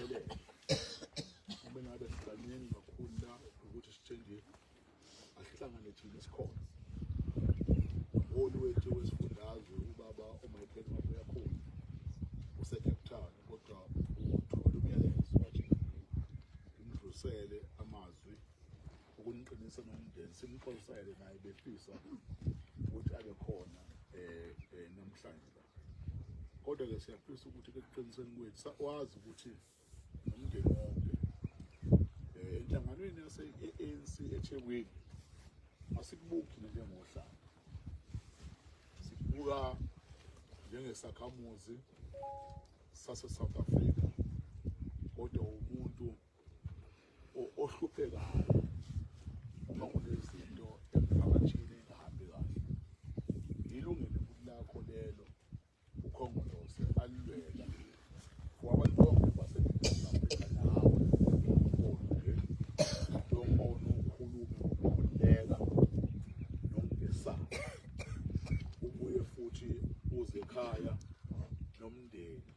siphelele uma ngabe sibaningi kakhulu la ukuthi sitshenge asihlangane thina isikhona umholi wethu wesifundazwe ubaba uMichael Mabuya khona useCape Town kodwa uthola umyalezo wathi ngimdlulisele amazwi ukuniqinisa nomndeni simxoxisele naye befisa ukuthi abe khona namhlanje la kodwa ke siyafisa ukuthi ekuqiniseni kwethu wazi ukuthi nomndeni wonke enhlanganweni yase-ANC eThekwini asikubuki njengohlanga sikubuka njengesakhamuzi sase-South Africa kodwa umuntu ohluphekayo uma kunezinto emphakathini engahambi kahle ilungile futhi lakho lelo ukhongolose alilwela kwabantu bonke baseNingizimu Afrika nawe lo mbono ukhuluma ngokukhululeka nokungesaba ubuye futhi uze ekhaya nomndeni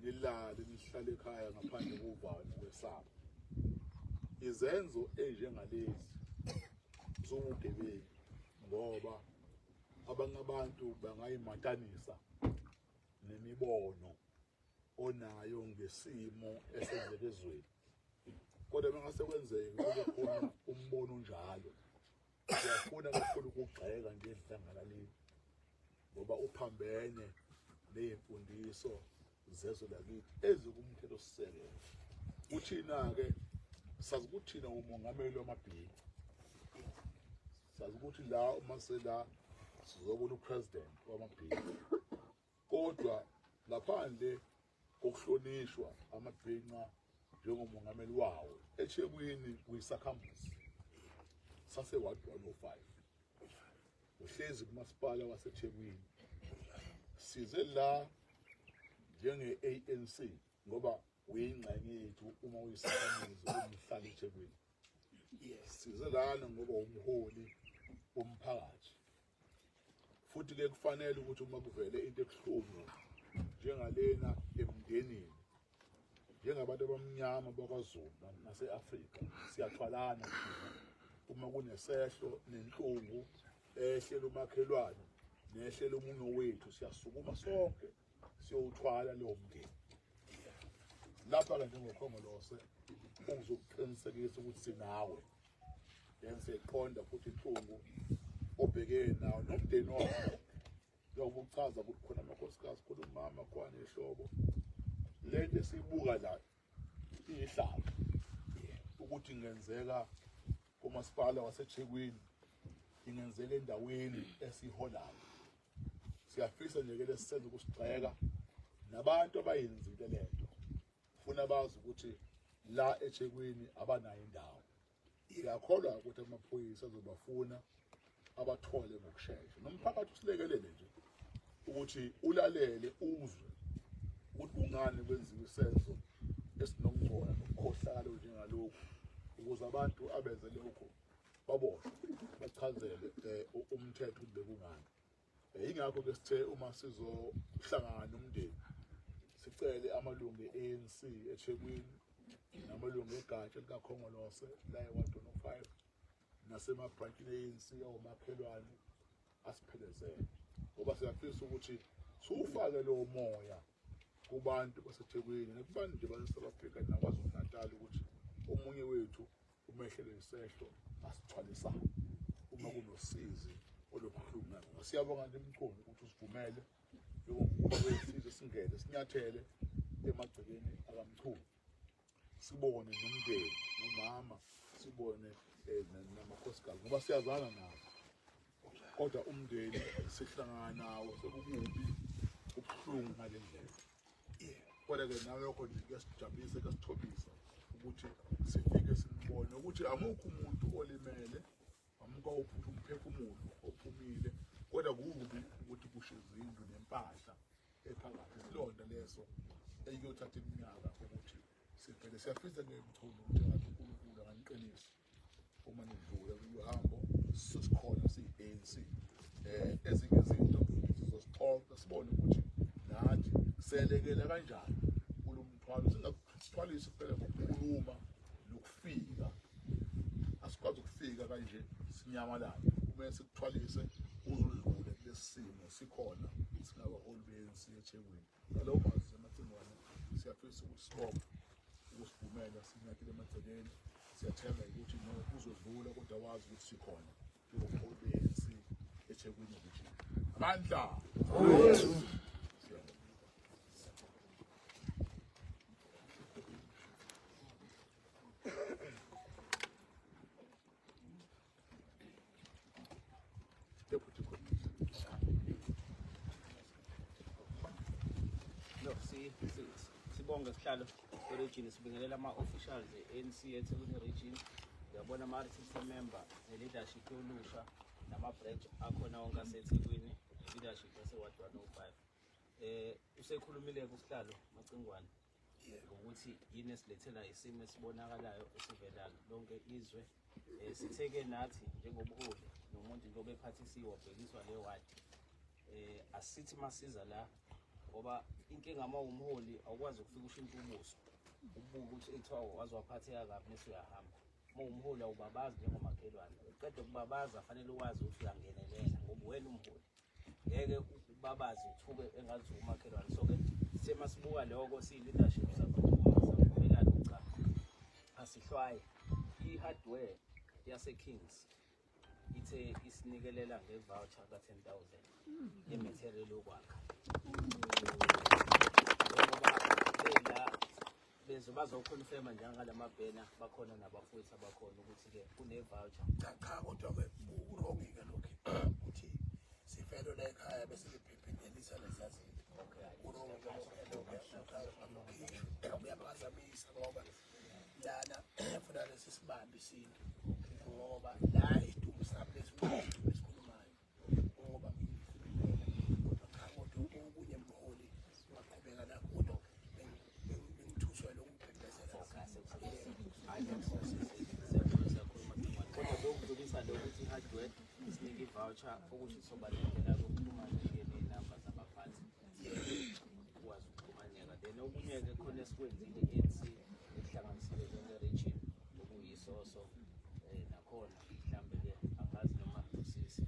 nilale nihlale ekhaya ngaphandle kovalo nokwesaba izenzo ezinjengalezi zobugebengu ngoba abanye abantu bangayimatanisa nemibono onayo ngesimo esenzeke ezweni kodwa mangase kwenzeke kube khona umbono njalo uyafuna kakhulu ukugxeka nje ehlangana leli ngoba uphambene nezimfundiso zezwe lakithi ezikumthetho sisekelo uthina ke sazi ukuthi thina umongameli wamabhinqa sazi ukuthi la uma sela sizobona upresident wamabhinqa kodwa ngaphandle kokuhlonishwa amabhinqa njengomongameli wawo eThekwini kuyisakhamuzi sase 105 uhlezi kumasipala waseThekwini size la njenge-ANC ngoba uyingxenye yethu uma uyisakhamuzi umhlali eThekwini size lana ngoba umholi womphakathi futhi ke kufanele ukuthi uma kuvele into ebuhlungu njengalena emndenini njengabantu abamnyama bakwaZulu nase-Afrika siyathwalana uma kunesehlo nenhlungu ehlela umakhelwane nehlela umunye wethu siyasukuma sonke siyowuthwala lowo mndeni lapha ke njengokhongolose uzokuqinisekisa ukuthi sinawe siyayiqonda futhi inhlungu obhekene nawo nomndeni wakho njengoba uchaza ukuthi khona amakhosikazi khona umama khona ihlobo lento esiyibuka la iyihlaba ukuthi ingenzeka kumasipala waseThekwini ingenzeka endaweni esiholayo siyafisa nje ke lesisenze ukusigxeka nabantu abayenzile lento ufuna bazi ukuthi la eThekwini abanayo indawo siyakholwa ukuthi amaphoyisa azobafuna abathole ngokusheshsha nomphakathi usilekelele nje ukuthi ulalele uzwe ukuthi kungani kwenziwa isenzo esinokungcola nokukhohlakala njengalokhu ukuze abantu abenze lokho baboshwe bachazele umthetho ukuthi bekungani ingakho ke sithe uma sizohlangana nomndeni sicele amalungu e-ANC eThekwini namalungu egatsha likakhongolose la e-105 nasemabhranchini e-ANC awomakhelwane asiphelezele ngoba siyafisa ukuthi siwufake lowo moya kubantu baseThekwini nakubantu nje base-South Africa naKwaZulu-Natal ukuthi omunye wethu umehlele isehlo asithwalisane uma kunosizi olubuhlungu ngoba siyabonga nje emqondo ukuthi usivumele njengomkhulu wesizwe singene sinyathele emagcekeni akamkhulu sibone nomndeni nomama sibone namakhosikazi ngoba siyazana nabo kodwa umndeni sihlangana nawo sekukubi ubuhlungu ngale ndlela kodwa ke nalokho nje kuyasijabulisa kuyasithobisa ukuthi sifike simbone ukuthi akukho umuntu olimele amuka uphutha umphefumulo ophumile kodwa kubi ukuthi kushe izindlu nempahla ephakathi isilonda leso eyothatha iminyaka ukuthi siphele siyafisa ngemthulo ukuthi uNkulunkulu anganiqinisa uma nidlula kuhambo sisikhona siyi-ANC ezinye izinto sizosixoxa sibone ukuthi nathi selekela kanjani kulo mthwalo sithwalise phela ngokukhuluma lokufika asikwazi ukufika kanje sinyamalala kumele sikuthwalise uzudlule kulesi simo sikhona singabaholi be-ANC eThekwini ngalowo mazwi amacingwane siyafisa ukusibopha ukusivumela sinyakile emagcekeni siyathemba ukuthi no uzodlula kodwa wazi ukuthi sikhona njengobaholi be-ANC eThekwini ukuthi amandla sibonge sihlalo region sibingelela ama-officials e-ANC eThekwini region. Ngiyabona ama-RTC member ne-leadership yolusha nama-branch akhona wonke aseThekwini ne-leadership yase-Ward 105. Usekhulumile-ke usihlalo Macingwane ukuthi yini esilethela isimo esibonakalayo esivelayo lonke izwe. Sitheke nathi njengobuholi nomuntu njengoba ephathisiwe wabhekiswa le wadi. Asithi masiza la ngoba inkinga uma umholi awukwazi ukufika ushintshe ubuso ubuka ukuthi ethiwa wazi waphatheka kabi bese uyahamba. Uma umholi awubabazi njengomakhelwane uqeda ukubabaza fanele uwazi ukuthi uyangenelela ngoba wena umholi ngeke ubabazi uthuke engathi umakhelwane. So-ke sithe masibuka lokho siyi-leadership savumelana cha asihlwaye i-hardware yase-Kings ithe isinikelela nge-voucher ka-10,000 ye-material yokwakha. Beze bazokhonfirma njengala mabhena bakhona nabafowethu abakhona ukuthi-ke kune-voucher. Cha kodwa-ke urongike lokhu ukuthi sivelo la ekhaya bese liphephendelisa lezazinto. Urongike uyaphazamisa ngoba lana funa lesi sibambi isinto ngoba la isidumbu sami lesikhulumayo ngoba cha kodwa okunye mholi ungaqhubeka la kodwa bengithuswa lokuphephendezela kodwa lokudlulisa lokuthi i-hardware isinike i-voucher ukuthi sobalekela ukuxhumana-ke ney'namba zabaphathi ukwazi ukuxhumaneka. Then okunye-ke khona esikwenzile i-ANC ekuhlanganisile njenge-region okuyisoso nakhona mhlambe-ke angazi noma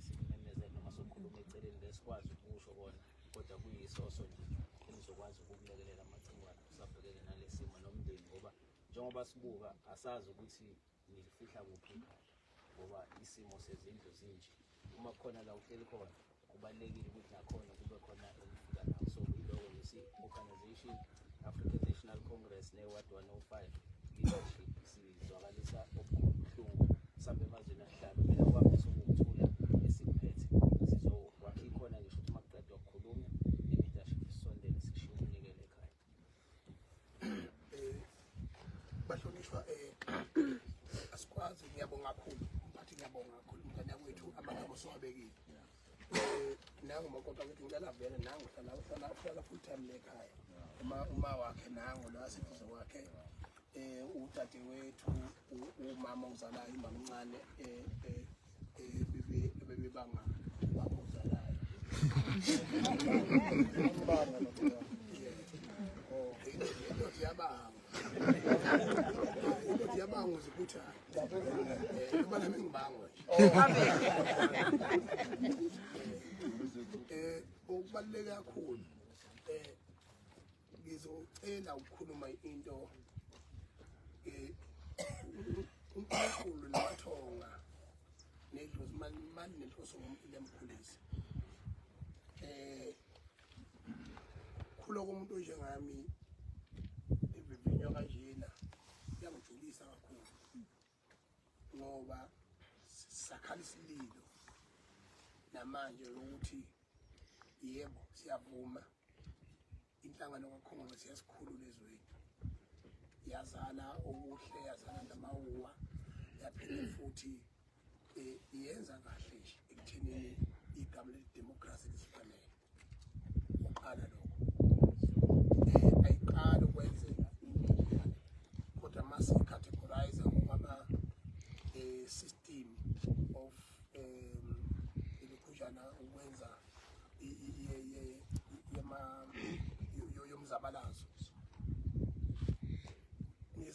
sikumemezele noma sokhuluma eceleni lesikwazi ukusho kona kodwa kuyisoso nje elizokwazi ukukulekelela amacingwane usabhekene nale simo nomndeni ngoba njengoba sibuka asazi ukuthi nilifihla kuphi ikhaya ngoba isimo sezindlu zinje. Uma kukhona la uhleli khona kubalulekile ukuthi nakhona kube khona elifika nawo. So iloko lesi-organization African National Congress ne-Ward 105 leadership sizwakalisa obuhlungu sambe emazweni ahlalo mina kwami sokuthula esikuphethe sizokwakha ikhona ngisho ukuthi makuqedwa ukukhuluma i-leadership isondele sishiye ukunikela ekhaya. Bahlonishwa asikwazi ngiyabonga kakhulu umphathi ngiyabonga kakhulu umntana wethu amagama sowabekile nangu makodwa ukuthi ngicela vele nangu hlala full time lekhaya uma wakhe nangu la sifuzo wakhe udade wethu umama ozalayo imama uncane bebanga ubaba ozalayo indoda yabanga indoda yabanga uzikhuthana kuba nami ngibangwa okubaluleke kakhulu ngizocela ukukhuluma into uNkulunkulu namathonga nedlozi mani nenhloso lemkhulisi khula komuntu njengami ivivinyo kanjena iyangijulisa kakhulu ngoba sakhala isililo namanje ukuthi yebo siyavuma inhlangano kakhulu siyasikhulula ezweni yazala okuhle yazala namawuwa yaphinde futhi iyenza kahle nje ekuthenini igama ledemocracy lisifanele uqala lokho ayiqala ukwenzeka kodwa mase categorize ngama system of ilokhujana ukwenza yomzabalazo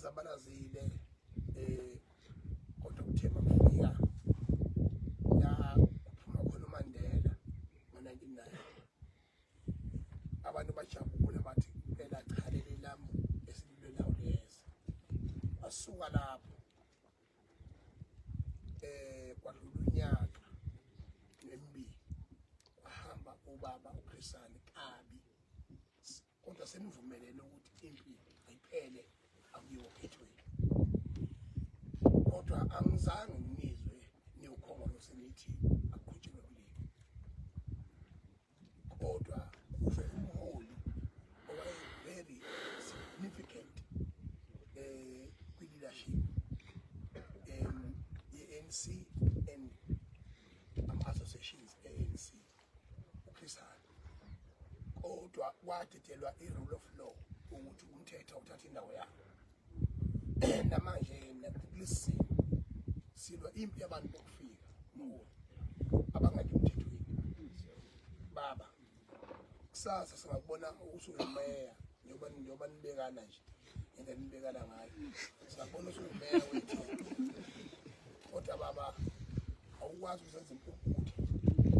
zabalazile kodwa uthe mafika la kuphuma khona uMandela ngo-1990 abantu bajabula bathi phela cha leli lambu esililwe lawo leza basuka lapho kwadlula unyaka nemibili wahamba ubaba uChrisani Kabi kodwa senivumelene ukuthi impi ayiphele akuyiwo phethweni kodwa angizange ngizwe niwukhongolo senithi akuqhutshekwe kuleli kodwa kufe umholi owaye very significant kwi-leadership ye-ANC and ama-associations e-ANC uChrisani kodwa kwadedelwa i-rule of law ukuthi umthetho uthatha indawo yakhe namanje kulesimo silwa impi yabantu bokufika abangekho emthethweni baba kusasa singakubona usumeya njengoba nibekana nje into nibekana ngayo singakubona usumeya wethu kodwa baba awukwazi ukuzenza impuphuthi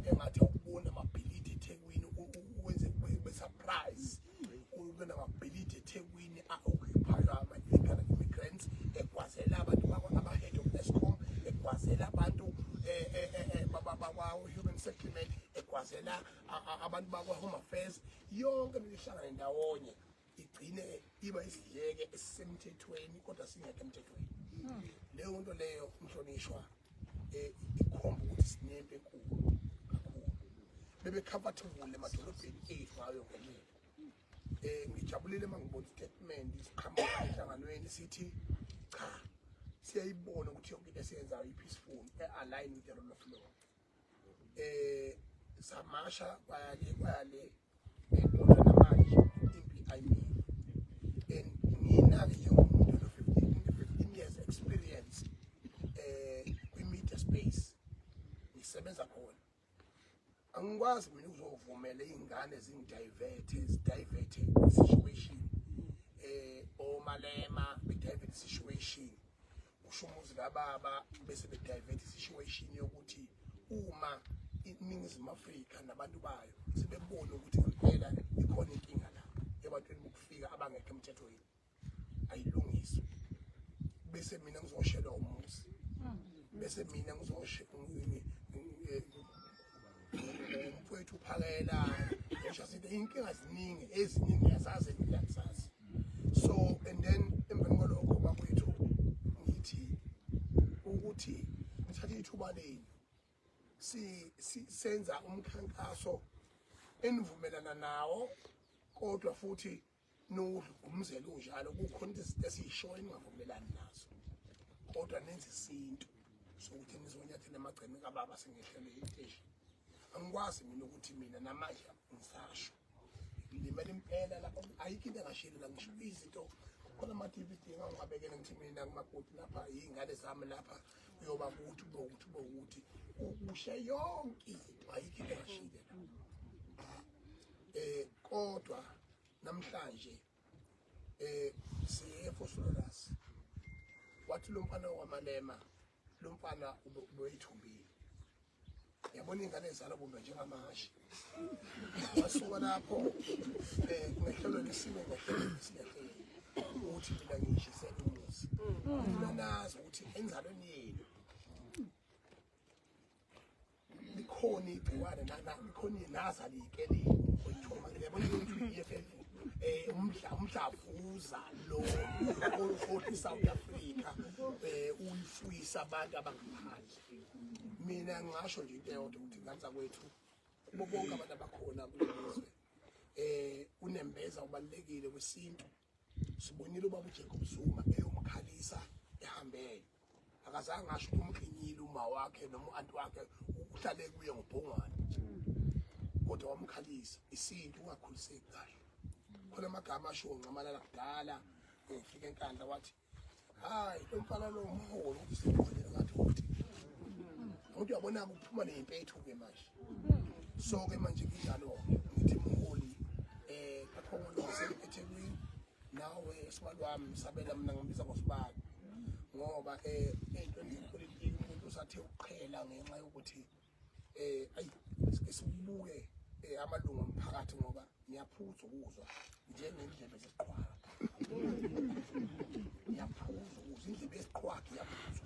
engathi awubona amabhilidi eThekwini uwenze kube surprise ube namabhilidi eThekwini a-occupywa ama-illegal immigrants ekwazela abantu aba-head of Eskom ekwazela abantu bakwa-human settlement ekwazela abantu bakwa-home affairs yonke lihlangane ndawonye igcine iba isidleke esisemthethweni kodwa singekho emthethweni leyo nto leyo mhlonishwa ikhomba ukuthi sinempe enkulu kakhulu bebe-comfortable emadolobheni ethu ngayo ngendlela ngijabulile uma ngibona i-statement isiqhamuka enhlanganweni sithi cha siyayibona ukuthi yonke into esiyenzayo i-peaceful e-align with the rule of law samasha kwayale kodwa namanje impi ayimini and mina-ke njengomuntu no-15 years experience kwi-media space ngisebenza khona angikwazi mina ukuzovumela iy'ngane zidiverte i-situation omalema be-divert i-situation ushumuzi kababa bese be-divert i-situation yokuthi uma iNingizimu Afrika nabantu bayo sebebona ukuthi ngempela ikhona inkinga la ebantwini bokufika abangekho emthethweni ayilungiswe bese mina ngizoshela umuzi bese mina umfowethu uphakela ngisho sithi inkinga ziningi eziningi yazazi ngiyazazi so and then emveni kwalokho bakwethu ngithi ukuthi ngithatha ithuba leni senza umkhankaso enivumelana nawo kodwa futhi nogumzela unjalo kukhona izinto esiyishoyo ningavumelani nazo kodwa nenze isintu sokuthi nizonyathela emagceni kababa sengehlele iteshi angikwazi mina ukuthi mina namanje ngisasho limele impela lapha ayikho into engashilela ngisho izinto khona ama-DVD ngangibabekele ngithi mina ngimabhodi lapha iy'ngane zami lapha uyoba ukuthi ukushe yonke into ayikho into engashile kodwa namhlanje siye eFosololasi wathi lo mfana wamalema lo mfana ubeyithumbile yabona ingane zalo bombe njengamahashi wasuka lapho ngehlelo lesimo ngehlelo ukuthi mina ngishise umuzi mina nazi ukuthi enzalweni yenu likhona igciwane likhona nazalike liyithoma yabona ukuthi iFF umdlavuza lo othi South Africa uyifuyisa abantu abangaphandle mina ngisho nje into eyodwa ukuthi nganza kwethu bonke abantu abakhona kulelizwe unembeza ubalekile kwesintu sibonile ubaba uJacob Zuma eyomkhalisa ehambele akazange ngasho umkhinyile uma wakhe noma uanti wakhe uhlale kuye ngobhongwane kodwa wamkhalisa isintu ungakhuliseki kahle khona amagama asho nqamalala kudala ufika enkandla wathi hayi lo mfana lo umholo usikhonela ngathi ukuthi umuntu uyabona ukuphuma nempethu ke manje so ke manje kinjalo ngithi umholi kakhulu eThekwini nawe sibali wami sabela mina ngibiza ngosibali ngoba into yepolitiki umuntu usathe uqhela ngenxa yokuthi ayi sibuke amalungu omphakathi ngoba ngiyaphuza ukuzwa njengendlebe zesiqhwaga ngiyaphuza ukuzwa indlebe yesiqhwaga ngiyaphuza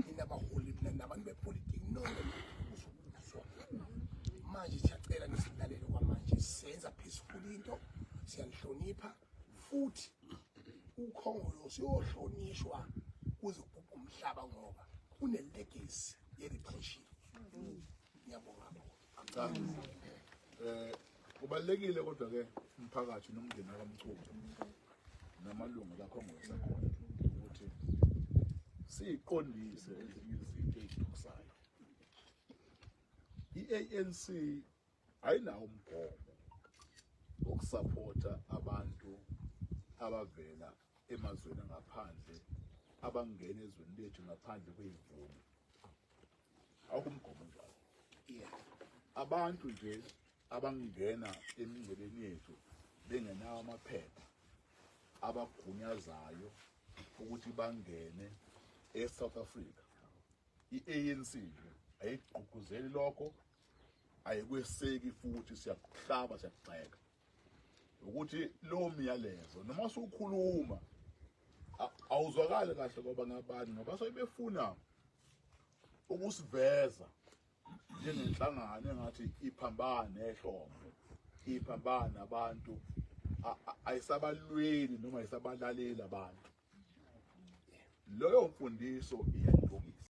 ninabaholi nabantu bepolitiki nonke uzokuzwa manje siyacela nisilalele kwamanje siyenza peaceful into siyanihlonipha futhi ukhongolo siyohlonishwa kuze kubhubhe umhlaba ngoba une-legacy ye-repression. Ngiyabonga kakhulu. Kubalulekile kodwa-ke umphakathi nomndeni wakamchutha namalungu kakhongolose akhona ukuthi siyiqondise ezinye izinto ezithusayo. I-ANC ayinawo umgomo wokusaphotha abantu abavela emazweni angaphandle abangena ezweni lethu ngaphandle kwemvume. Awukho umgomo njalo. Abantu nje abangena emingceleni yethu bengenawo amaphepha abagunyazayo ukuthi bangene eSouth Africa. I-ANC nje ayigqugquzeli lokho, ayikweseki futhi siyakuhlaba siyakugxeka. Ukuthi lo myalezo noma usukhuluma awuzwakali kahle ngoba ngabani ngoba sebefuna ukusiveza njengenhlangano engathi iphambana nehlombe, iphambana nabantu, ayisabalweli noma ayisabalaleli abantu. Loyo mfundiso